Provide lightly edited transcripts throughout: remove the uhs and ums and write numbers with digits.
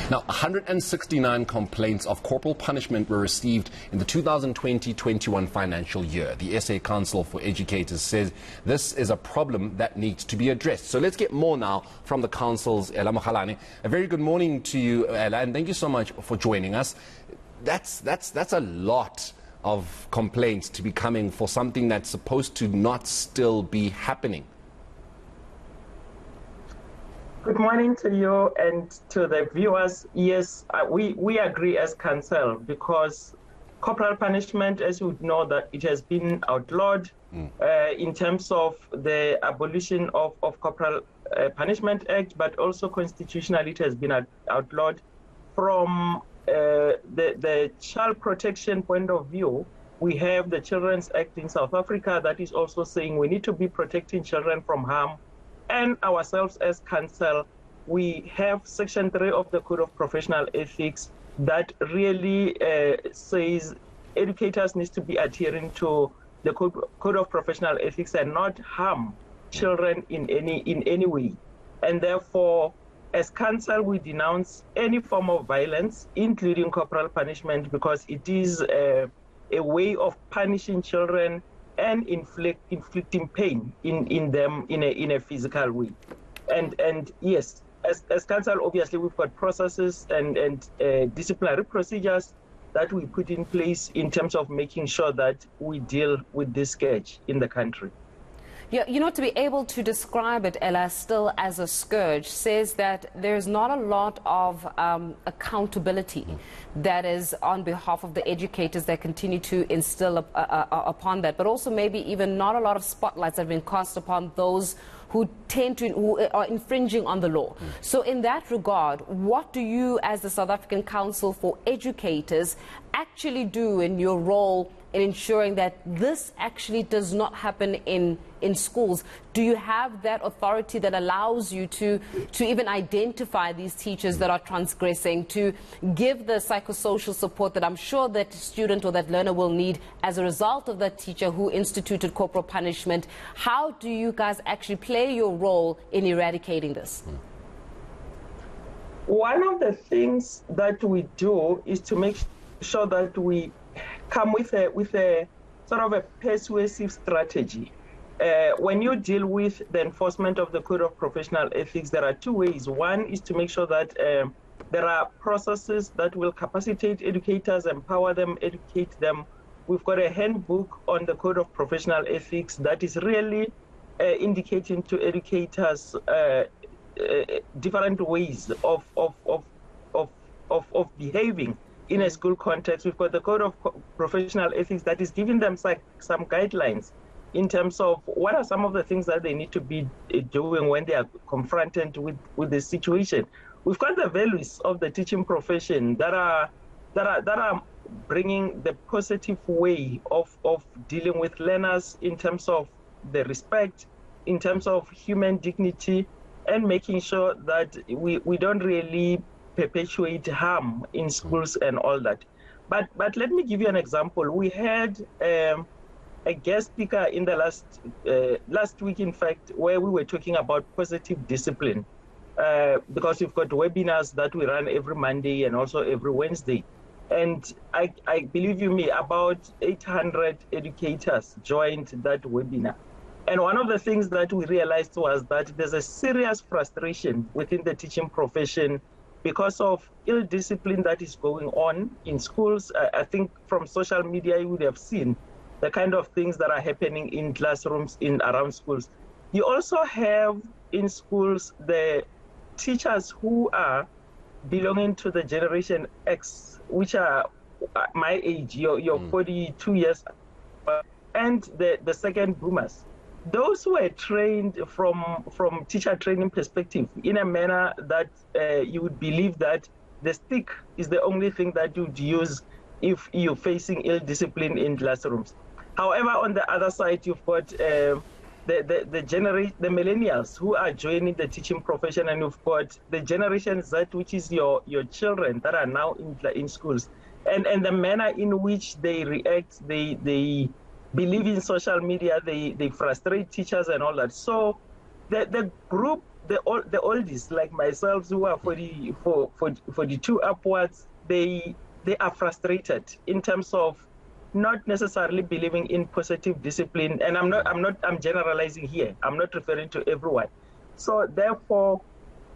Now, 169 complaints of corporal punishment were received in the 2020-21 financial year. The SA Council for Educators says this is a problem that needs to be addressed. So let's get more now from the Council's Ella Mokgalane. A very good morning to you, Ella, and thank you so much for joining us. That's a lot of complaints to be coming for something that's supposed to not still be happening. Good morning to you and to the viewers. Yes, we agree as council, because corporal punishment, as you would know, that it has been outlawed in terms of the abolition of Corporal Punishment Act, but also constitutionally it has been outlawed. From the child protection point of view, we have the Children's Act in South Africa that is also saying we need to be protecting children from harm. And ourselves as council, we have Section 3 of the Code of Professional Ethics that really says educators need to be adhering to the Code of Professional Ethics and not harm children in any way. And therefore, as council, we denounce any form of violence, including corporal punishment, because it is a way of punishing children and inflicting pain in them in a physical way. And yes, as council, obviously we've got processes and disciplinary procedures that we put in place in terms of making sure that we deal with this scourge in the country. Yeah, you know, to be able to describe it, Ella, still as a scourge, says that there's not a lot of accountability that is on behalf of the educators that continue to instill upon that, but also maybe even not a lot of spotlights that have been cast upon those who are infringing on the law. So in that regard, what do you as the South African Council for Educators actually do in your role in ensuring that this actually does not happen in schools? Do you have that authority that allows you to even identify these teachers that are transgressing, to give the psychosocial support that I'm sure that student or that learner will need as a result of that teacher who instituted corporal punishment? How do you guys actually play your role in eradicating this? One of the things that we do is to make sure that we come with a sort of a persuasive strategy. When you deal with the enforcement of the Code of Professional Ethics, there are two ways. One is to make sure that there are processes that will capacitate educators, empower them, educate them. We've got a handbook on the Code of Professional Ethics that is really indicating to educators different ways of behaving in a school context. We've got the Code of Professional Ethics that is giving them some guidelines in terms of what are some of the things that they need to be doing when they are confronted with the situation. We've got the values of the teaching profession that are bringing the positive way of dealing with learners in terms of the respect, in terms of human dignity, and making sure that we don't really perpetuate harm in schools and all that. But let me give you an example. We had a guest speaker in the last week, in fact, where we were talking about positive discipline, because we've got webinars that we run every Monday and also every Wednesday. And I believe you me, about 800 educators joined that webinar. And one of the things that we realized was that there's a serious frustration within the teaching profession because of ill discipline that is going on in schools. I think from social media you would have seen the kind of things that are happening in classrooms around schools. You also have in schools the teachers who are belonging to the Generation X, which are my age, you're 42 years, and the second boomers. Those who were trained from teacher training perspective in a manner that you would believe that the stick is the only thing that you'd use if you're facing ill discipline in classrooms. However, on the other side, you've got the millennials who are joining the teaching profession, and you've got the Generation Z, which is your children that are now in schools, and the manner in which they react, they believe in social media, they frustrate teachers and all that. So the group the oldies like myself who are 42 upwards, they are frustrated in terms of not necessarily believing in positive discipline. And I'm generalizing here. I'm not referring to everyone. So therefore,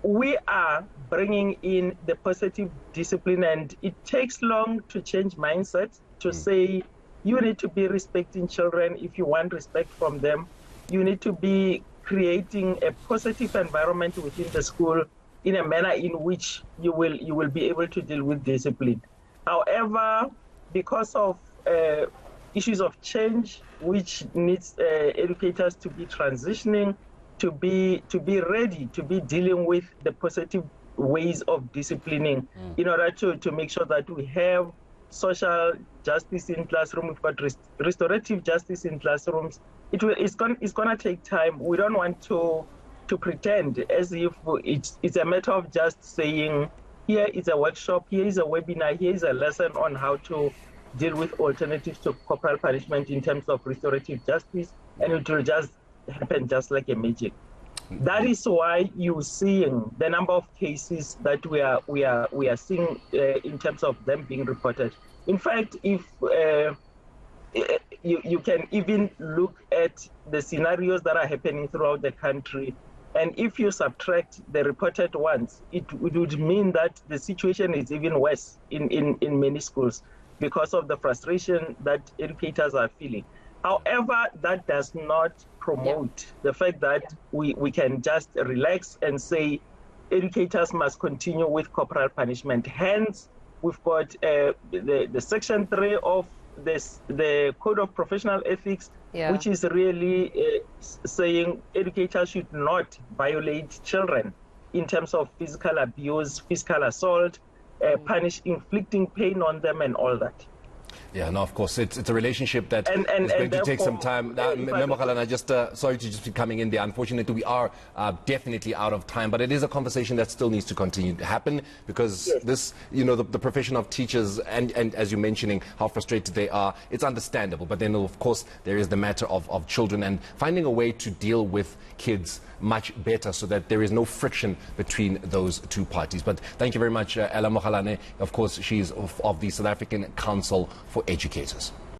we are bringing in the positive discipline, and it takes long to change mindset to say you need to be respecting children. If you want respect from them, you need to be creating a positive environment within the school in a manner in which you will be able to deal with discipline. However, because of issues of change, which needs educators to be transitioning, to be ready to be dealing with the positive ways of disciplining in order to make sure that we have social justice in classroom, we've got restorative justice in classrooms. It's going to take time. We don't want to pretend as if it's a matter of just saying, here is a workshop, here is a webinar, here is a lesson on how to deal with alternatives to corporal punishment in terms of restorative justice, and it will just happen just like a magic. That is why you're seeing the number of cases that we are seeing in terms of them being reported. In fact, if you can even look at the scenarios that are happening throughout the country, and if you subtract the reported ones, it would mean that the situation is even worse in many schools because of the frustration that educators are feeling. However, that does not promote the fact that we can just relax and say educators must continue with corporal punishment. Hence, we've got the Section 3 of the Code of Professional Ethics, which is really saying educators should not violate children in terms of physical abuse, physical assault, inflicting pain on them and all that. Yeah, no, of course, it's a relationship that is going to take some time. Mokgalane, just sorry to just be coming in there. Unfortunately, we are definitely out of time, but it is a conversation that still needs to continue to happen because this, the profession of teachers and as you're mentioning how frustrated they are, it's understandable. But then, of course, there is the matter of children and finding a way to deal with kids much better so that there is no friction between those two parties. But thank you very much, Ella Mokgalane. Of course, she's of the South African Council for Educators.